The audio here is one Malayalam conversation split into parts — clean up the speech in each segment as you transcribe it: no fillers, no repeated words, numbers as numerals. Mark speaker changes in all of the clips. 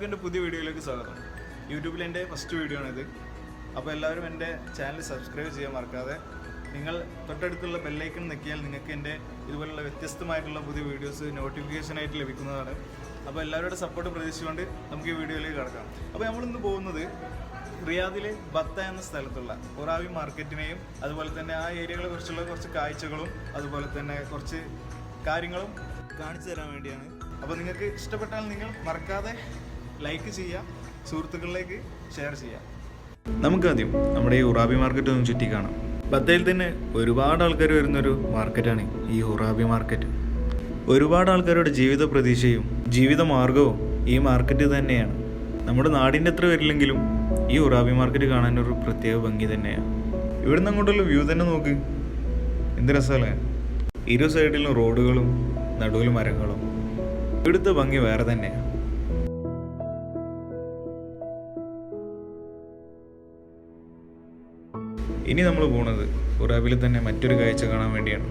Speaker 1: എൻ്റെ പുതിയ വീഡിയോയിലേക്ക് സ്വാഗതം. യൂട്യൂബിൽ എൻ്റെ ഫസ്റ്റ് വീഡിയോ ആണിത്. അപ്പോൾ എല്ലാവരും എൻ്റെ ചാനൽ സബ്സ്ക്രൈബ് ചെയ്യാൻ മറക്കാതെ നിങ്ങൾ തൊട്ടടുത്തുള്ള ബെല്ലൈക്കൺ ഞെക്കിയാൽ നിങ്ങൾക്ക് എൻ്റെ ഇതുപോലുള്ള വ്യത്യസ്തമായിട്ടുള്ള പുതിയ വീഡിയോസ് നോട്ടിഫിക്കേഷനായിട്ട് ലഭിക്കുന്നതാണ്. അപ്പോൾ എല്ലാവരുടെ സപ്പോർട്ട് പ്രതീക്ഷിച്ചുകൊണ്ട് നമുക്ക് ഈ വീഡിയോയിലേക്ക് കിടക്കാം. അപ്പോൾ നമ്മളിന്ന് പോകുന്നത് റിയാദിലെ ബത്ത എന്ന സ്ഥലത്തുള്ള ഒറാബി മാർക്കറ്റിനെയും അതുപോലെ തന്നെ ആ ഏരിയകളെ കുറിച്ചുള്ള കുറച്ച് കാഴ്ചകളും അതുപോലെ തന്നെ കുറച്ച് കാര്യങ്ങളും കാണിച്ചു തരാൻ വേണ്ടിയാണ്. അപ്പോൾ നിങ്ങൾക്ക് ഇഷ്ടപ്പെട്ടാൽ നിങ്ങൾ മറക്കാതെ ലൈക്ക് ചെയ്യുക, സുഹൃത്തുക്കളിലേക്ക് ഷെയർ ചെയ്യുക. നമുക്കാദ്യം നമ്മുടെ ഈ ഉറാബി മാർക്കറ്റ് ഒന്ന് ചുറ്റി കാണാം. ബത്തയിൽ തന്നെ ഒരുപാട് ആൾക്കാർ വരുന്നൊരു മാർക്കറ്റാണ് ഈ ഉറാബി മാർക്കറ്റ്. ഒരുപാട് ആൾക്കാരുടെ ജീവിത പ്രതീക്ഷയും ജീവിത മാർഗവും ഈ മാർക്കറ്റ് തന്നെയാണ്. നമ്മുടെ നാടിൻ്റെ അത്ര വരില്ലെങ്കിലും ഈ ഉറാബി മാർക്കറ്റ് കാണാനൊരു പ്രത്യേക ഭംഗി തന്നെയാണ്. ഇവിടുന്ന് അങ്ങോട്ടുള്ള വ്യൂ തന്നെ നോക്ക്, എന്ത് രസമല്ലേ. ഇരു സൈഡിലും റോഡുകളും നടുവിൽ മരങ്ങളും. ഇവിടുത്തെ ഭംഗി വേറെ തന്നെയാണ്. ഇനി നമ്മൾ പോകുന്നത് ഉറാബിൽ തന്നെ മറ്റൊരു കാഴ്ച കാണാൻ വേണ്ടിയാണ്.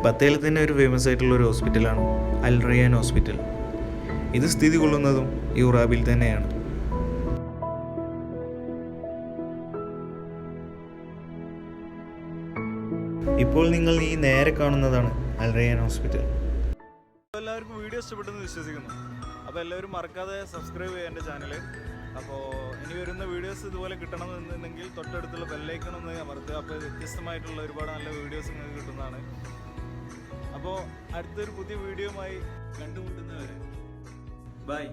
Speaker 1: ബത്തയിൽ തന്നെ ഒരു ഫേമസ് ആയിട്ടുള്ള ഒരു ഹോസ്പിറ്റലാണ് അൽ റയാൻ ഹോസ്പിറ്റൽ. ഇത് സ്ഥിതി കൊള്ളുന്നതും ഈ ഉറാബിൽ തന്നെയാണ്. ഇപ്പോൾ നിങ്ങൾ ഈ നേരെ കാണുന്നതാണ് അൽ റയാൻ ഹോസ്പിറ്റൽ. എല്ലാവർക്കും വീഡിയോ ഇഷ്ടപ്പെട്ടെന്ന് വിശ്വസിക്കുന്നു. അപ്പോൾ എല്ലാവരും മറക്കാതെ സബ്സ്ക്രൈബ് ചെയ്യുക എൻ്റെ ചാനൽ. അപ്പോൾ ഇനി വരുന്ന വീഡിയോസ് ഇതുപോലെ കിട്ടണമെന്നുണ്ടെങ്കിൽ തൊട്ടടുത്തുള്ള ബെല്ലൈക്കൺ ഒന്ന് അമർത്തുക. അപ്പോൾ വ്യത്യസ്തമായിട്ടുള്ള ഒരുപാട് നല്ല വീഡിയോസ് നിങ്ങൾക്ക് കിട്ടുന്നതാണ്. അപ്പോൾ അടുത്തൊരു പുതിയ വീഡിയോയുമായി കണ്ടുമുട്ടുന്നവരെ ബൈ.